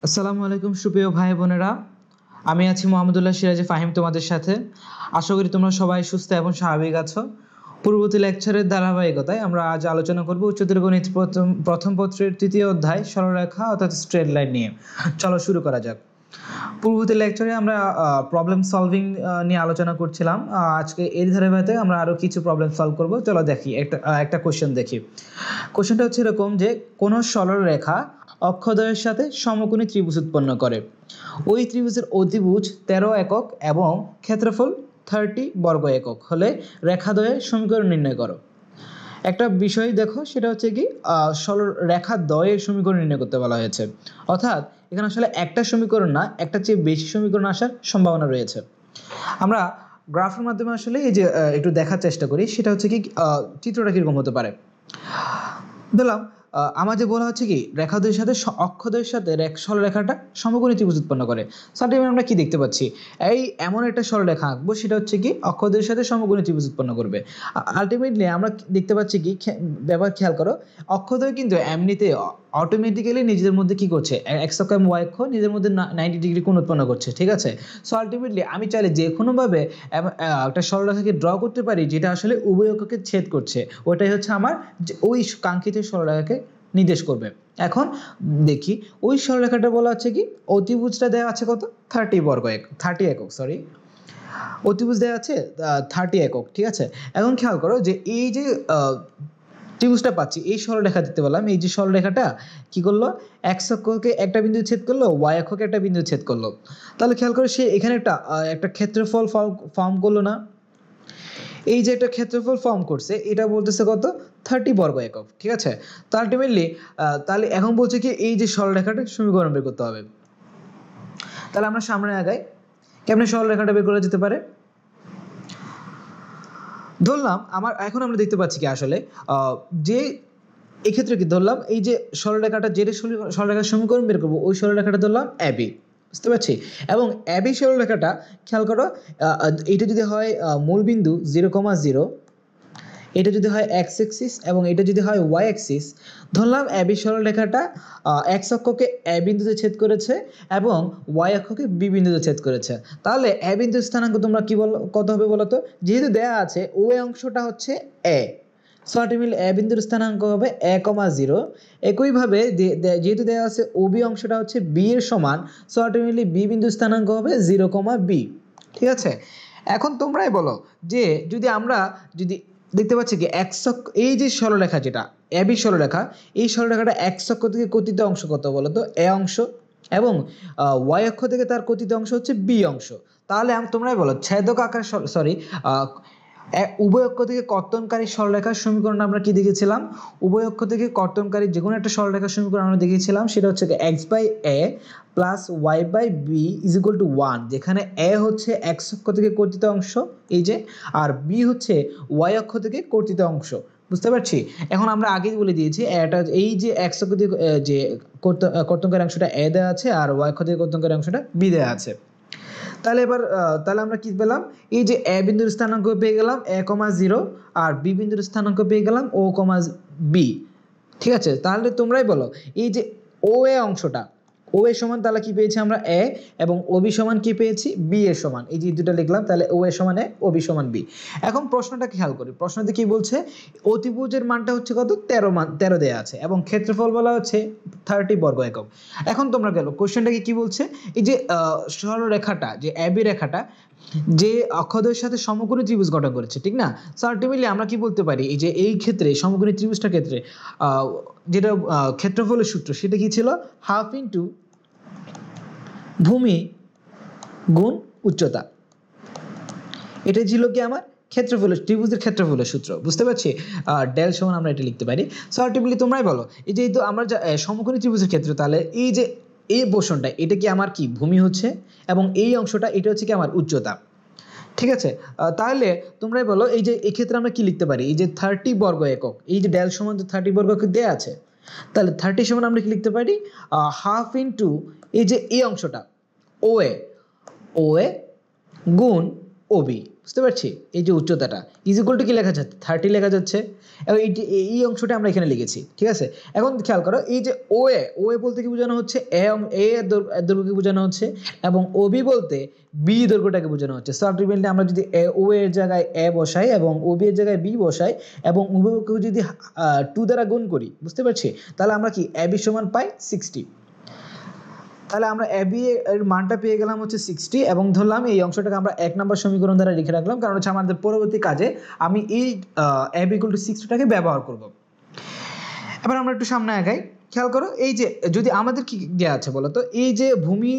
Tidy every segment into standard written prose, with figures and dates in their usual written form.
আসসালামু আলাইকুম সুপ্রিয় ভাই বোনেরা। আমি আছি মোহাম্মদুল্লাহ সিরাজি ফাহিম তোমাদের সাথে। আশা করি তোমরা সবাই সুস্থ এবং স্বাভাবিক আছো। পূর্ববর্তী লেকচারের ধারাবাহিকতায় আমরা আজ আলোচনা করব উচ্চতর গণিত প্রথম পত্রের তৃতীয় অধ্যায় সরলরেখা অর্থাৎ স্ট্রেট লাইন নিয়ে। চলো শুরু করা যাক। পূর্ববর্তী লেকচারে আমরা প্রবলেম সলভিং নিয়ে আলোচনা করছিলাম। আজকে এর ধারাবাহিকতায় আমরা আরও কিছু প্রবলেম সলভ করব। চলো দেখি একটা কোশ্চেন দেখি। কোশ্চেনটা হচ্ছে এরকম যে কোন সরলরেখা অক্ষদ্বয়ের সাথে সমকোণী ত্রিভুজ উৎপন্ন করে। ওই ত্রিভুজের অতিভুজ 13 একক এবং ক্ষেত্রফল 30 বর্গ একক হলে রেখাদ্বয়ের সমীকরণ নির্ণয় করো। একটা বিষয় দেখো, সেটা হচ্ছে কি সরলরেখা দ্বয়ের সমীকরণ নির্ণয় করতে বলা হয়েছে। অর্থাৎ এখানে আসলে একটা সমীকরণ না, একটা চেয়ে বেশি সমীকরণ আসার সম্ভাবনা রয়েছে। আমরা গ্রাফের মাধ্যমে আসলে এই যে একটু দেখার চেষ্টা করি, সেটা হচ্ছে কি চিত্রটা কিরকম হতে পারে। ধরলাম আমাদের বলা হচ্ছে কি রেখাদ্বয়ের সাথে অক্ষদ্বয়ের সাথে সরলরেখাটা সমকোণী ত্রিভুজ উৎপন্ন করে। সার্টিফিকেট আমরা কি দেখতে পাচ্ছি, এমন একটা সরলরেখা আঁকবো, সেটা হচ্ছে কি অক্ষদ্বয়ের সাথে সমকোণী ত্রিভুজ উৎপন্ন করবে। আলটিমেটলি আমরা দেখতে পাচ্ছি কি, ব্যাপার খেয়াল করো, অক্ষদ্বয় কিন্তু এমনিতে অটোমেটিক্যালি নিজেদের মধ্যে কি করছে, এক্স অক্ষ এবং ওয়াই অক্ষ নিজের মধ্যে 90 ডিগ্রি কোণ উৎপন্ন করছে, ঠিক আছে। সো আলটিমেটলি আমি চাইলে যে কোনোভাবে একটা সরলরেখাকে ড্র করতে পারি যেটা আসলে উভয় অক্ষকে ছেদ করছে, ওটাই হচ্ছে আমার ওই কাঙ্ক্ষিত সরলরেখাকে নির্দেশ করবে। এখন দেখি ওই সরলরেখাটা বলা হচ্ছে কি অতিভুজটা দেওয়া আছে কত 30 একক, সরি, অতিভুজ দেওয়া আছে 30 একক, ঠিক আছে। এখন খেয়াল করো যে এই যে ত্রিভুজটা পাচ্ছি, এই সরলরেখা দিতে বললাম, এই যে সরলরেখাটা কি করলো, এক্স অক্ষকে একটা বিন্দু ছেদ করলো, ওয়াই অক্ষকে একটা বিন্দু ছেদ করলো। তাহলে খেয়াল করো সে এখানে একটা ক্ষেত্রফল ফর্ম করলো না। এই যে একটা ক্ষেত্রফল ফর্ম করছে, এটা বলতেছে কত 30 বর্গ একক, ঠিক আছে। তো আলটিমেটলি তাহলে এখন বলছে কি এই যে সরলরেখাটা সমীকরণ বের করতে হবে। তাহলে আমরা সামনে আগাই, কেমনে সরলরেখাটা বের করা যেতে পারে। ধরলাম এখন আমরা দেখতে পাচ্ছি কি আসলে যে এক্ষেত্রে কি ধরলাম, এই যে সরলরেখাটা যেটা সরলরেখার সমীকরণ বের করবো, ওই সরলরেখাটা ধরলাম এবি, বুঝতে পারছি। এবং এবি সরলরেখাটা খেয়াল করো, এটা যদি হয় মূলবিন্দু 0,0, এটা যদি হয় এক্স অ্যাক্সিস এবং এটা যদি হয় ওয়াই অ্যাক্সিস, ধরলাম এবি সরলরেখাটা এক্স অক্ষকে এ বিন্দুতে ছেদ করেছে এবং ওয়াই অক্ষকে বি বিন্দুতে ছেদ করেছে। তাহলে এ বিন্দুর স্থানাঙ্ক তোমরা কি বলো, কত হবে বলো তো। যেহেতু দেয়া আছে ও অংশটা হচ্ছে এ, সো আলটিমেটলি এ বিন্দুর স্থানাঙ্ক হবে 1,0। একইভাবে যেহেতু দেওয়া আছে ও বি অংশটা হচ্ছে বি এর সমান, সো আলটিমেটলি বি বিন্দুর স্থানাঙ্ক হবে 0,b, ঠিক আছে। এখন তোমরাই বলো যে যদি দেখতে পাচ্ছি কি এই যে সরলরেখা যেটা এবি সরলরেখা, এই সরলরেখাটা এক্স অক্ষ থেকে কতিত অংশ কত বলো তো, এ অংশ, এবং ওয়াই অক্ষ থেকে তার কতিত অংশ হচ্ছে বি অংশ। তাহলে তোমরাই বলো ছেদক আকার, সরি, উভয় অক্ষ থেকে কর্তনকারী সরলরেখার সমীকরণ আমরা কি দেখেছিলাম, উভয় অক্ষ থেকে কর্তনকারী যে কোনো একটা সরলরেখার সমীকরণ আমরা দেখেছিলাম, সেটা হচ্ছে x by a plus y by b is equal to 1, যেখানে এ হচ্ছে এক্স অক্ষ থেকে কর্তিত অংশ এই যে, আর বি হচ্ছে ওয়াই অক্ষ থেকে কর্তিত অংশ, বুঝতে পারছি। এখন আমরা আগেই বলে দিয়েছি এটা এই যে এক্স অক্ষ থেকে যে কর্তনকারী অংশটা এ দেওয়া আছে আর ওয়াই অক্ষ থেকে কর্তনকারী অংশটা বি দেওয়া আছে। তাহলে এবার তাহলে আমরা কি পেলাম, এই যে এ বিন্দুর স্থানাঙ্ক পেয়ে গেলাম 1,0 আর বি বিন্দুর স্থানাঙ্ক পেয়ে গেলাম ও, বি, ঠিক আছে। তাহলে তোমরাই বলো এই যে ও এ অংশটা, ও এর সমান তাহলে কি পেয়েছি আমরা এ, এবং ও বি সমান কি পেয়েছি বি এর সমান, এই যে দুটো লিখলাম, তাহলে ও এর সমান এ, ও বি সমান বি। এখন প্রশ্নটা খেয়াল করি, প্রশ্নতে কি বলছে, অতিভুজের মানটা হচ্ছে কত 13 দেয়া আছে এবং ক্ষেত্রফল বলা হচ্ছে 30 বর্গ একক। এখন তোমরা গেল কোশ্চেনটাকে কি বলছে, এই যে সরলরেখাটা যে এবি রেখাটা যে অক্ষদ্বয়ের সাথে সমকোণী ত্রিভুজ গঠন করেছে, ঠিক না। সো আলটিমেটলি আমরা কি বলতে পারি, এই যে এই ক্ষেত্রে সমকোণী ত্রিভুজটার ক্ষেত্রে যেটা ক্ষেত্রফলের সূত্র, সেটা কি ছিল, হাফ ইন্টু ভূমি গুণ উচ্চতা। এটা ছিল কি আমার ত্রিভুজের ক্ষেত্রফলের সূত্র, বুঝতে পারছি। ডেল সমান আমরা এটা লিখতে পারি। সো আলটিমেটলি তোমরাই বলো, এই যে আমরা সমকোণী ত্রিভুজের ক্ষেত্রে, তাহলে এই যে এই পোর্শনটা এটা কি আমার কি ভূমি হচ্ছে, এবং এই অংশটা এটা হচ্ছে কি আমার উচ্চতা, ঠিক আছে। তাহলে তোমরাই বলো এই যে এক্ষেত্রে আমরা কি লিখতে পারি, এই যে 30 বর্গ একক, এই যে ডেল সমান 30 বর্গ একক দেওয়া আছে, তাহলে 30 সমান আমরা কি লিখতে পারি, হাফ ইন্টু এই যে এই অংশটা ও এ গুণ ওবি, বুঝতে পারছি? এই যে উচ্চতাটা ইজ ইকুয়াল টু কি লেখা যাচ্ছে 30 লেখা যাচ্ছে, এবং এই অংশটা আমরা এখানে লিখেছি, ঠিক আছে? এখন খেয়াল করো এই যে ওএ বলতে কি বোঝানো হচ্ছে, এ এর দৈর্ঘ্যকে বোঝানো হচ্ছে, এবং ওবি বলতে বি দৈর্ঘ্যটাকে বোঝানো হচ্ছে। সো আলটিমেটলি আমরা যদি ও এর জায়গায় এ বসাই এবং ওবি এর জায়গায় বি বসাই এবং উভয়কে যদি 2 দ্বারা গুণ করি, বুঝতে পারছি, তাহলে আমরা কি এবি সমান পাই 60। তাহলে আমরা এবি এর মানটা পেয়ে গেলাম হচ্ছে 60, এবং ধরলাম এই অংশটাকে আমরা 1 নম্বর সমীকরণ দ্বারা লিখে রাখলাম, কারণ হচ্ছে আমাদের পরবর্তী কাজে আমি এই এবি ইকুয়াল টু 60টাকে ব্যবহার করব। এবার আমরা একটু সামনে আগাই, খেয়াল করো এই যে যদি আমাদের কি দেওয়া আছে বলো তো, এই যে ভূমি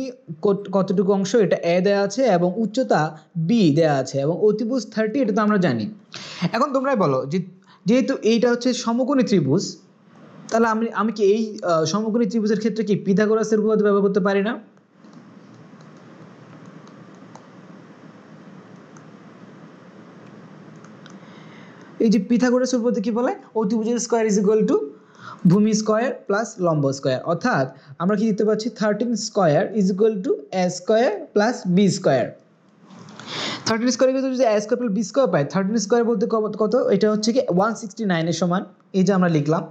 কতটুকু অংশ এটা এ দেওয়া আছে এবং উচ্চতা বি দেওয়া আছে এবং অতিভুজ 30, এটা তো আমরা জানি। এখন তোমরাই বলো যে যেহেতু এইটা হচ্ছে সমকোণী ত্রিভুজ, তাহলে আমি কি এই সমকোণী ত্রিভুজের ক্ষেত্রে কি পিথাগোরাসের উপপাদ্য ব্যবহার করতে পারি না? এই যে পিথাগোরাসের উপপাদ্য কি বলে, অতিভুজের স্কয়ার ইজ ইকুয়াল টু ভূমি স্কয়ার প্লাস লম্ব স্কয়ার, অর্থাৎ আমরা কি দিতে পারছি 13 square is equal to A square plus B square. 13 square equal to যদি A square plus B square পাই, 13 স্কয়ার বলতে কত, এটা হচ্ছে কি 169 এর সমান। এই যে আমরা লিখলাম,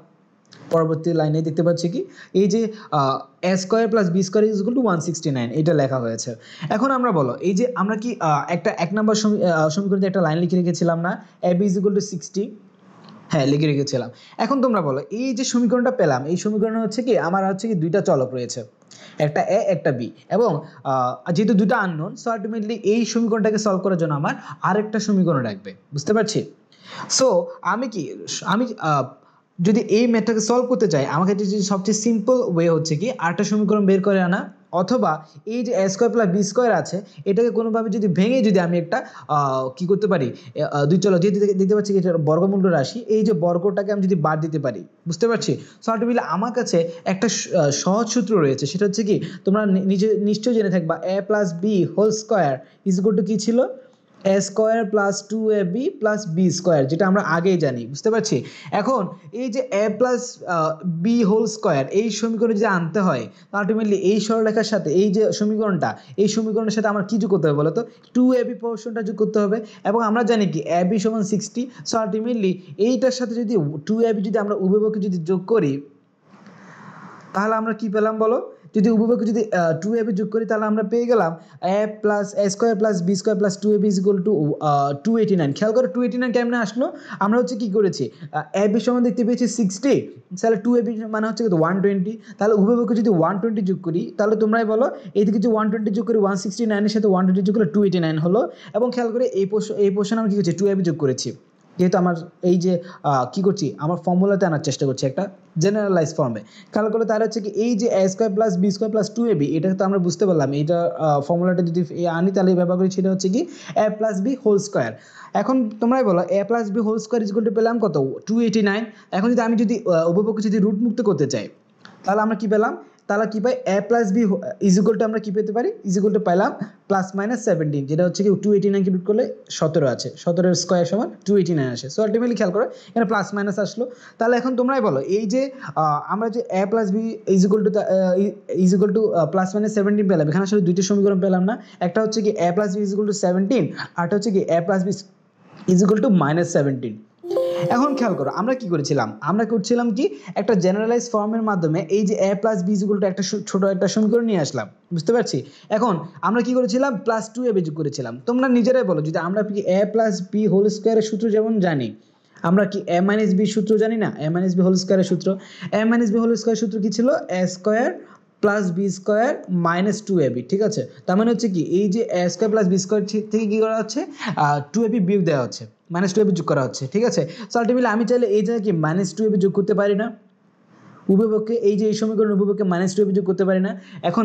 পরবর্তী লাইনে দেখতে পাচ্ছি কি এই যে A square plus B square is equal to 169, এটা লেখা হয়েছে। এখন আমরা বলো এই যে আমরা কি একটা 1 নম্বর সমীকরণে একটা লাইন লিখে রেখেছিলাম না, A B is equal two 60, হ্যাঁ লিখে রেখেছিলাম। এখন তোমরা বলো এই যে সমীকরণটা পেলাম, এই সমীকরণে হচ্ছে কি আমার হচ্ছে কি দুইটা চলক রয়েছে, একটা এ একটা বি, এবং যেহেতু দুটো আননোন, সো আলটিমেটলি এই সমীকরণটাকে সলভ করার জন্য আমার আরেকটা সমীকরণ রাখবে, বুঝতে পারছি? সো আমি যদি এই ম্যাথটাকে সলভ করতে চাই, আমাকে যদি সবচেয়ে সিম্পল ওয়ে হচ্ছে কি আরেকটা সমীকরণ বের করে আনা, অথবা এই যে A square plus B square আছে এটাকে কোনোভাবে যদি ভেঙে যদি আমি একটা কি করতে পারি, দুই চলো যেহেতু দেখতে পাচ্ছি এটা বর্গমূল রাশি, এই যে বর্গটাকে আমি যদি বাদ দিতে পারি, বুঝতে পারছি? সো আলটিমেটলি আমার কাছে একটা সহজ সূত্র রয়েছে, সেটা হচ্ছে কি তোমরা নিশ্চয়ই জেনে থাকবা, A plus B whole square is equal to কি ছিল, A square plus 2ab plus B square, যেটা আমরা আগেই জানি, বুঝতে পারছি? এখন এই যে A plus B whole square এই সমীকরণে যদি আনতে হয়, আলটিমেটলি এই সরলরেখার সাথে এই যে সমীকরণটা, এই সমীকরণের সাথে আমার কি যোগ করতে হবে বলো তো, 2ab পোর্শনটা যোগ করতে হবে, এবং আমরা জানি কি ab সমান 60। সো আলটিমেটলি এইটার সাথে যদি 2ab যদি আমরা উভয়পক্ষে যদি যোগ করি, তাহলে আমরা কি পেলাম বলো, যদি উভয়পক্ষে যদি 2ab যোগ করি তাহলে আমরা পেয়ে গেলাম a plus a square plus b square plus 2ab is equal two 289। খেয়াল করো 289 কেমনে আসলো, আমরা হচ্ছে কি করেছি, ab সমান দেখতে পেয়েছি 60, তাহলে 2ab মানে হচ্ছে 120, তাহলে উভয়পক্ষে যদি 120 যোগ করি, তাহলে তোমরাই বলো এইদিকে যদি 120 যোগ করি 169 এর সাথে 120 যোগ করলে 289 হলো, এবং খেয়াল করে এই পোর্শন আমরা কি করছি 2ab যোগ করেছি, যেহেতু আমার এই যে কি করছি আমার ফর্মুলাতে আনার চেষ্টা করছি একটা জেনারেলাইজ ফর্মে। খেয়াল করলে তাহলে হচ্ছে কি এই যে A square plus B square plus 2ab, এটা তো আমরা বুঝতে পারলাম, এটা ফর্মুলাটা যদি আনি তাহলে ব্যবহার করি, সেটা হচ্ছে কি A plus B whole square. এখন তোমরাই বলো A plus B whole square is equal to পেলাম কত 289। এখন যদি আমি যদি উভয়পক্ষে যদি রুট মুক্ত করতে চাই, তাহলে আমরা কি পেলাম, তাহলে কি পাই A plus B is equal to আমরা কি পেতে পারি, ইজ ইকুয়াল টু পেলাম প্লাস মাইনাস 17, যেটা হচ্ছে কি 289 কে রুট করলে 17 আছে, 17 এর স্কয়ার সমান 289 আসে। সো আলটিমেটলি খেয়াল করো এখানে প্লাস মাইনাস আসলো। তাহলে এখন তোমরাই বলো এই যে আমরা যে A plus B is equal to plus minus 17 পেলাম, এখানে আসলে দুইটা সমীকরণ পেলাম না, একটা হচ্ছে কি A plus B is equal to 17, আরটা হচ্ছে কি A plus B is equal to minus 17। এখন খেয়াল করো আমরা কি করেছিলাম, আমরা করছিলাম কি একটা জেনারেলাইজ ফর্মের মাধ্যমে এই যে a plus B equal to একটা ছোট একটা সমীকরণ নিয়ে আসলাম, বুঝতে পারছি? এখন আমরা কি করেছিলাম প্লাস 2ab যোগ করেছিলাম। তোমরা নিজেরাই বলো যদি আমরা কি a প্লাস বি হোল স্কয়ারের সূত্র যেমন জানি, আমরা কি a মাইনাস বি সূত্র জানি না, a মাইনাস বি হোল স্কয়ারের সূত্র, a মাইনাস বি হোল স্কয়ারের সূত্র কি ছিল, a square plus B square minus 2ab, ঠিক আছে? তার মানে হচ্ছে কি এই যে a square plus B square থেকে কি করা হচ্ছে 2ab বিয়োগ দেওয়া হচ্ছে, মাইনাস 2ab যোগ করা হচ্ছে, ঠিক আছে? সো আলটিমেটলি আমি চাইলে এই জায়গায় কি মাইনাস 2ab যোগ করতে পারি না, উভয়পক্ষে এই যে এই সমীকরণ উভয়পক্ষে মাইনাস 2ab যোগ করতে পারি না। এখন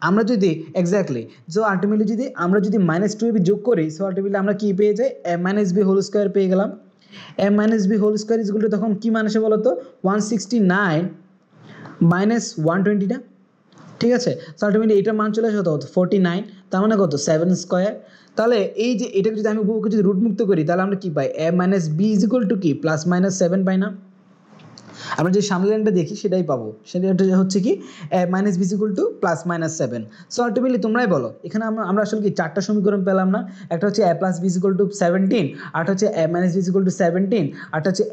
আমরা যদি এক্স্যাক্টলি সো আলটিমেটলি যদি আমরা যদি মাইনাস 2ab যোগ করি, সো আলটিমেটলি আমরা কি পেয়ে যাই a minus b whole square পেয়ে গেলাম। a minus b whole square is equal to তখন কি মান আসে বলো তো 169 মাইনাস 120 না, ঠিক আছে? সো আলটিমেটলি এটার মান চলে আসে কত 49, তার মানে কত 7 স্কয়ার। তাহলে এই যে এটাকে যদি আমি উভয়পক্ষে যদি রুট মুক্ত করি তাহলে আমরা কি পাই, a minus B is equal to কি প্লাস মাইনাস 7 পাই না। আমরা যে সামনের লাইনটা দেখি সেটাই পাবো, সেটা হচ্ছে কি minus B equal to plus minus 7। So ultimately তোমরাই বলো এখানে আমরা আসলে কি চারটা সমীকরণ পেলাম না? একটা হচ্ছে A plus B equal to 17, আরটা হচ্ছে A minus B equal to 17, আরটা হচ্ছে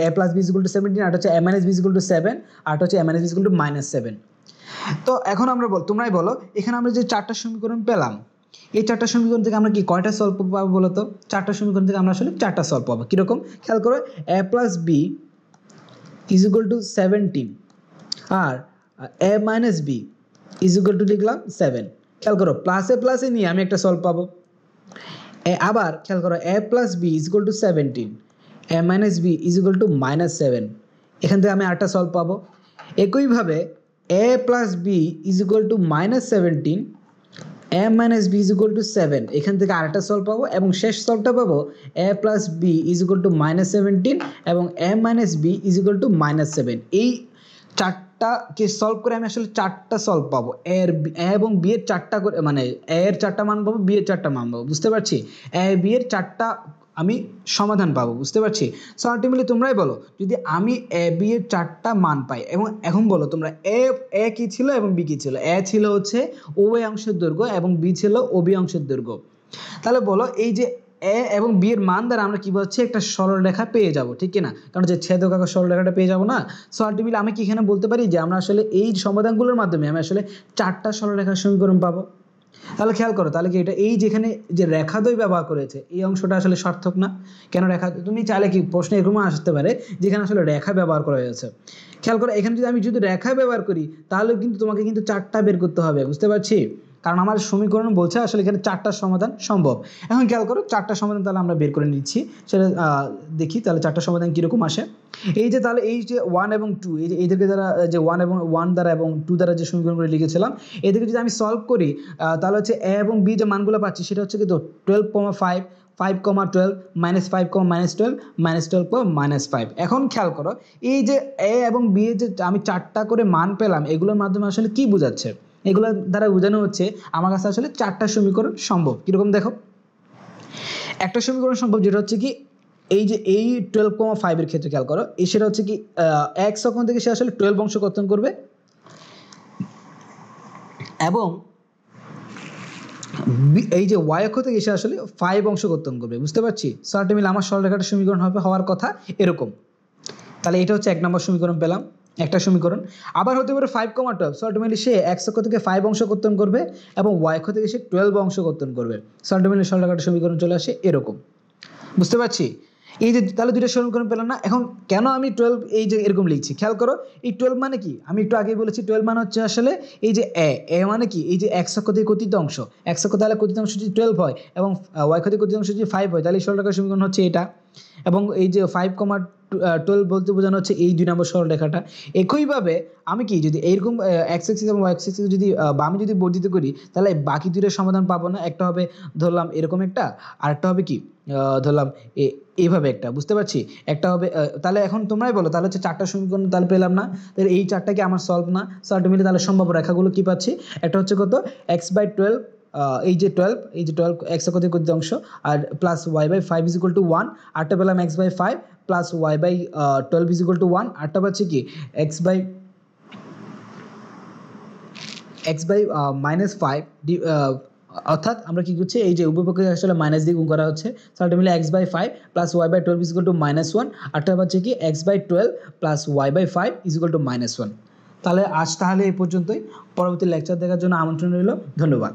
A plus B equal to 17, আরটা হচ্ছে A minus B equal to 7, আরটা হচ্ছে A minus B equal to minus 7। তো এখন আমরা তোমরাই বলো এখানে আমরা যে চারটা সমীকরণ পেলাম, এই চারটা সমীকরণ থেকে আমরা কি কয়টা সলভ পাবো বলো তো? চারটা সমীকরণ থেকে আমরা আসলে চারটা সলভ পাবো। কীরকম খেয়াল করো, A plus B is equal to 17 আর A minus B is equal to লিখলাম 7। খেয়াল করো প্লাসে নিয়ে আমি একটা সলভ পাবো। আবার খেয়াল করো A plus B is equal to 17, A minus B is equal to minus 7, এখান থেকে আমি আরেকটা সলভ পাবো। একইভাবে A plus B is equal to minus 17, A minus B is equal to 7, এখান থেকে আরেকটা সলভ পাবো এবং শেষ সলভটা পাবো A plus B is equal to minus 17 এবং A minus B is equal to minus 7। এই চারটাকে সলভ করে আমি আসলে চারটা সলভ পাবো, এ এবং বি এর চারটা করে, মানে এ এর চারটা মান পাবো, বি এর চারটা মান পাবো, বুঝতে পারছি? এ বি এর চারটা আমি সমাধান পাবো, বুঝতে পারছি? সো আলটিমেটলি তোমরাই বলো যদি আমি এ বি এর চারটা মান পাই, এবং এখন বলো তোমরা এ কি ছিল এবং বি কি ছিল? এ ছিল হচ্ছে ও এ অংশের দৈর্ঘ্য এবং বি ছিল ও বি অংশের দৈর্ঘ্য। তাহলে বলো এই যে এ এবং বি এর মান দ্বারা আমরা কি বলছি একটা সরলরেখা পেয়ে যাব, ঠিক কিনা? কারণ যে ছেদক আকার সরলরেখাটা পেয়ে যাব না। সো আলটিমেটলি আমি কি এখানে বলতে পারি যে আমরা আসলে এই সমাধানগুলোর মাধ্যমে আমি আসলে চারটা সরলরেখার সমীকরণ পাবো। তাহলে খেয়াল করো, তাহলে কি এটা এই যেখানে যে রেখাদ্বয় ব্যবহার করেছে এই অংশটা আসলে সার্থক না? কেন রেখা? তুমি চাইলে কি প্রশ্ন এরকম আসতে পারে যেখানে আসলে রেখা ব্যবহার করা হয়েছে। খেয়াল করো এখানে যদি আমি রেখা ব্যবহার করি তাহলে কিন্তু তোমাকে কিন্তু চারটা বের করতে হবে, বুঝতে পারছি? কারণ আমার সমীকরণ বলছে আসলে এখানে চারটা সমাধান সম্ভব। এখন খেয়াল করো চারটা সমাধান তাহলে আমরা বের করে নিচ্ছি, সেটা দেখি তাহলে চারটা সমাধান কীরকম আসে। এই যে তাহলে এই যে 1 এবং 2, এই যে এইদিকে দ্বারা যে 1 দ্বারা এবং 2 দ্বারা যে সমীকরণগুলো লিখেছিলাম এদিকে যদি আমি সলভ করি তাহলে হচ্ছে এ এবং বি যে মানগুলো পাচ্ছি সেটা হচ্ছে কিন্তু 12,5, 5,12, -5, -12, -12, এখন খেয়াল করো এই যে এ এবং বি এর যে আমি চারটা করে মান পেলাম এগুলোর মাধ্যমে আসলে কি বোঝাচ্ছে? এগুলো দ্বারা বোঝানো হচ্ছে আমার কাছে আসলে চারটা সমীকরণ সম্ভব। কীরকম দেখো, একটা সমীকরণ সম্ভব যেটা হচ্ছে কি এই যে এই 12,5 এর ক্ষেত্রে খেয়াল করো সেটা হচ্ছে কি x অক্ষ থেকে সে আসলে 12 অংশ কর্তন করবে এবং এই যে y অক্ষ থেকে সে আসলে 5 অংশ কর্তন করবে, বুঝতে পারছি? সো আলটিমেটলি আমার সরলরেখাটার সমীকরণ হওয়ার কথা এরকম। তাহলে এটা হচ্ছে 1 নম্বর সমীকরণ পেলাম, একটা সমীকরণ। আবার হতে পারে 5,12, সো আলটিমেটলি সে x অক্ষ থেকে 5 অংশ কর্তন করবে এবং y অক্ষ থেকে সে 12 অংশ কর্তন করবে। সো আলটিমেটলি সরলরেখাটার সমীকরণ চলে আসে এরকম, বুঝতে পারছি? এই যে তাহলে দুইটা সমীকরণ পেলাম না। এখন কেন আমি 12 এই যে এরকম লিখছি খেয়াল করো, এই 12 মানে কি? আমি একটু আগেই বলেছি 12 মানে হচ্ছে আসলে এই যে এ মানে কি এই যে x অক্ষ থেকে কতিত অংশ, x অক্ষ তাহলে কতিত অংশ যদি 12 হয় এবং y অক্ষ থেকে কতিত অংশ যদি 5 হয় তাহলে সরলরেখার সমীকরণ হচ্ছে এটা। এবং এই যে 5,12 বলতে বোঝানো হচ্ছে এই 2 নম্বর সরলরেখাটা। একইভাবে আমি কি যদি এইরকম x এক্সিস এবং y এক্সিস যদি বামে যদি বর্ধিত করি তাহলে বাকি দুইটার সমাধান পাবো না। একটা হবে ধরলাম এরকম একটা, আর একটা হবে কি ধরলাম এইভাবে একটা, বুঝতে পারছি? একটা হবে তাহলে এখন তোমরাই বলো তাহলে হচ্ছে চারটা সমীকরণ তাহলে পেলাম না, তাহলে এই চারটা কি আমার সলভ না? সো আলটিমেটলি তাহলে সম্ভাব্য রেখাগুলো কি পাচ্ছি? একটা হচ্ছে কত x/12, এই যে 12 x অক্ষ থেকে কতিত অংশ আর প্লাস y/5 = 1, আরটা পেলাম x/5 প্লাস y/12 = 1, আরটা পাচ্ছি কি x/-5 অর্থাৎ আমরা কি করছি এই যে উভয়পক্ষে আসলে মাইনাস দিয়ে গুণ করা হচ্ছে। So ultimately x/5 plus y/12 = -1, আরটা পাচ্ছি কি x/12 প্লাস y/5 = -1। তাহলে আজ এই পর্যন্তই। পরবর্তী লেকচার দেখার জন্য আমন্ত্রণ রইল। ধন্যবাদ।